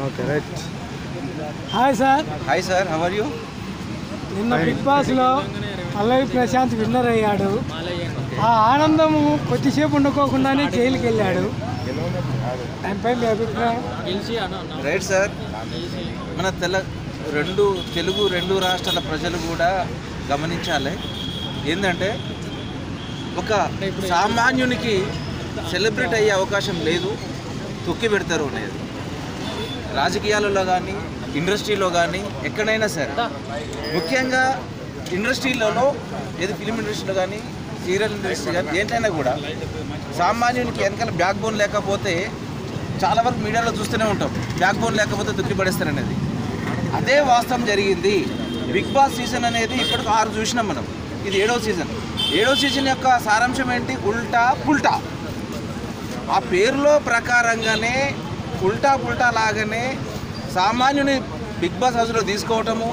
Okay right. Hi sir. Hi sir, how are you? నిన్న big బాస్లో Pallavi Prashanth winner అయ్యాడు. ఆ ఆనందము కొద్దిసేపు ఉండుకోకుండానే జైలుకి వెళ్ళాడు. దానిపై మీ అభిప్రాయం? రైట్ సార్, మన తెలుగు రెండు రాష్ట్రాల ప్రజలు కూడా గమనించాలి. ఏంటంటే ఒక సామాన్యునికి సెలబ్రేట్ అయ్యే అవకాశం లేదు, తొక్కి పెడతారు అనేది. రాజకీయాలలో కానీ ఇండస్ట్రీలో కానీ ఎక్కడైనా సరే, ముఖ్యంగా ఇండస్ట్రీలలో ఏది ఫిలిం ఇండస్ట్రీలో కానీ సీరియల్ ఇండస్ట్రీ కానీ దేంట్లైనా కూడా సామాన్యునికి వెనకాల బ్యాక్ బోన్ లేకపోతే చాలా వరకు మీడియాలో చూస్తూనే ఉంటాం, బ్యాక్ బోన్ లేకపోతే తొక్కి పడేస్తారనేది. అదే వాస్తవం జరిగింది. బిగ్ బాస్ సీజన్ అనేది ఇప్పటికి 6 చూసినాం మనం, ఇది 7వ సీజన్. 7వ సీజన్ యొక్క సారాంశం ఏంటి? ఉల్టా పుల్టా. ఆ పేరులో ప్రకారంగానే ఉల్టా పుల్టా లాగానే సామాన్యుని బిగ్ బాస్ హౌస్లో తీసుకోవటము,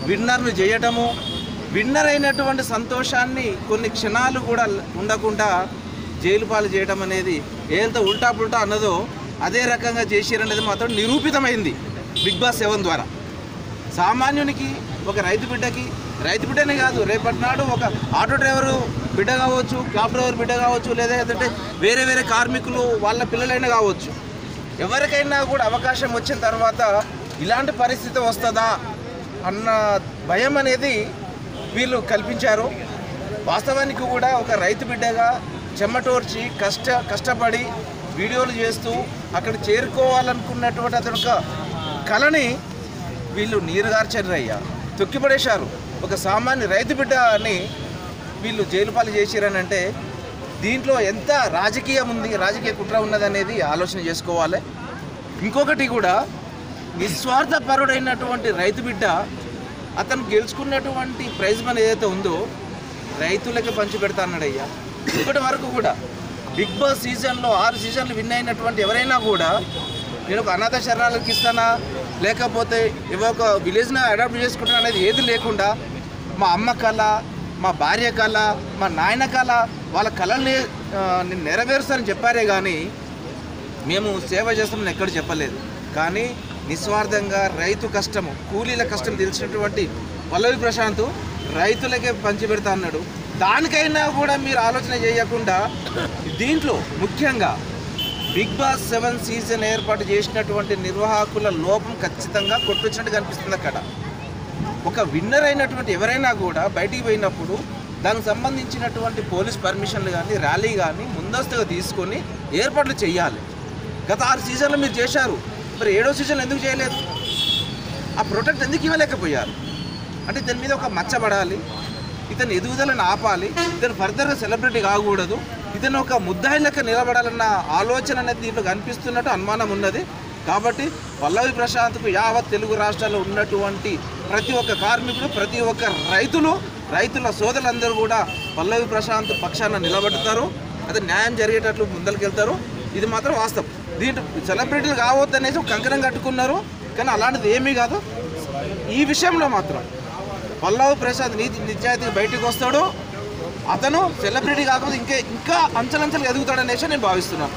విన్నర్ను చేయటము, విన్నర్ అయినటువంటి సంతోషాన్ని కొన్ని క్షణాలు కూడా ఉండకుండా జైలు పాలు చేయడం అనేది ఏదైతే ఉల్టా పుల్టా అన్నదో అదే రకంగా చేసారనేది మాత్రం నిరూపితమైంది బిగ్ బాస్ 7 ద్వారా. సామాన్యునికి, ఒక రైతు బిడ్డనే కాదు, రేపటి నాడు ఒక ఆటో డ్రైవరు బిడ్డ కావచ్చు, క్యాబ్ డ్రైవర్ బిడ్డ కావచ్చు, లేదా వేరే కార్మికులు వాళ్ళ పిల్లలైనా కావచ్చు, ఎవరికైనా కూడా అవకాశం వచ్చిన తర్వాత ఇలాంటి పరిస్థితి వస్తుందా అన్న భయం అనేది వీళ్ళు కల్పించారు. వాస్తవానికి కూడా ఒక రైతు బిడ్డగా చెమటోర్చి కష్టపడి వీడియోలు చేస్తూ అక్కడ చేరుకోవాలనుకున్నటువంటి అతను ఒక కళని వీళ్ళు నీరుగార్చరయ్యా, తొక్కిపడేశారు. ఒక సామాన్య రైతు బిడ్డని వీళ్ళు జైలు పాలు చేసిరనంటే దీంట్లో ఎంత రాజకీయం ఉంది, రాజకీయ కుట్ర ఉన్నదనేది ఆలోచన చేసుకోవాలి. ఇంకొకటి కూడా, నిస్వార్థపరుడైనటువంటి రైతు బిడ్డ అతను గెలుచుకున్నటువంటి ప్రైజ్ మనీ ఏదైతే ఉందో రైతులకి పంచి పెడతా అన్నాడయ్యా. ఇప్పటి వరకు కూడా బిగ్ బాస్ సీజన్లో 6 సీజన్లు విన్ అయినటువంటి ఎవరైనా కూడా నేను ఒక అనాథ శరణాలకు ఇస్తానా, లేకపోతే ఒక విలేజ్ని అడాప్ట్ చేసుకుంటాను అనేది ఏది లేకుండా మా అమ్మ కళ, మా భార్య కళ, మా నాయన కళ, వాళ్ళ కళల్ని నేను నెరవేరుస్తానని చెప్పారే కానీ మేము సేవ చేస్తామని ఎక్కడ చెప్పలేదు. కానీ నిస్వార్థంగా రైతు కష్టము, కూలీల కష్టం తెలిసినటువంటి పల్లవి ప్రశాంత్ రైతులకే పంచిపెడతా అన్నాడు. దానికైనా కూడా మీరు ఆలోచన చేయకుండా దీంట్లో ముఖ్యంగా బిగ్ బాస్ 7 సీజన్ ఏర్పాటు చేసినటువంటి నిర్వాహకుల లోపం ఖచ్చితంగా కొట్టొచ్చినట్టు కనిపిస్తుంది. అక్కడ ఒక విన్నర్ అయినటువంటి ఎవరైనా కూడా బయటికి పోయినప్పుడు దానికి సంబంధించినటువంటి పోలీస్ పర్మిషన్లు కానీ ర్యాలీ కానీ ముందస్తుగా తీసుకొని ఏర్పాట్లు చేయాలి. గత 6 సీజన్లు మీరు చేశారు, మరి 7వ సీజన్ ఎందుకు చేయలేదు? ఆ ప్రొటెక్ట్ ఎందుకు ఇవ్వలేకపోయారు? అంటే దీని మీద ఒక మచ్చబడాలి, ఇతను ఎదుగుదలను ఆపాలి, ఇతను ఫర్దర్గా సెలబ్రిటీ కాకూడదు, ఇతను ఒక ముద్దాయి లెక్క నిలబడాలన్న ఆలోచన అనేది దీంట్లో కనిపిస్తున్నట్టు అనుమానం ఉన్నది. కాబట్టి పల్లవి ప్రశాంత్కు యావత్ తెలుగు రాష్ట్రాల్లో ఉన్నటువంటి ప్రతి ఒక్క కార్మికుడు, ప్రతి ఒక్క రైతుల సోదరులందరూ కూడా పల్లవి ప్రశాంత్ పక్షాన నిలబడతారు. అది న్యాయం జరిగేటట్లు ముందరికెళ్తారు. ఇది మాత్రం వాస్తవం. దీంట్లో సెలబ్రిటీలు కావద్దు అనేసి ఒక కంకణం కట్టుకున్నారు, కానీ అలాంటిది ఏమీ కాదు. ఈ విషయంలో మాత్రం పల్లవి ప్రశాంత్ నిజాయితీగా బయటకు వస్తాడు. అతను సెలబ్రిటీ కాకపోతే ఇంకా అంచెలంచెలు ఎదుగుతాడనేసి నేను భావిస్తున్నాను.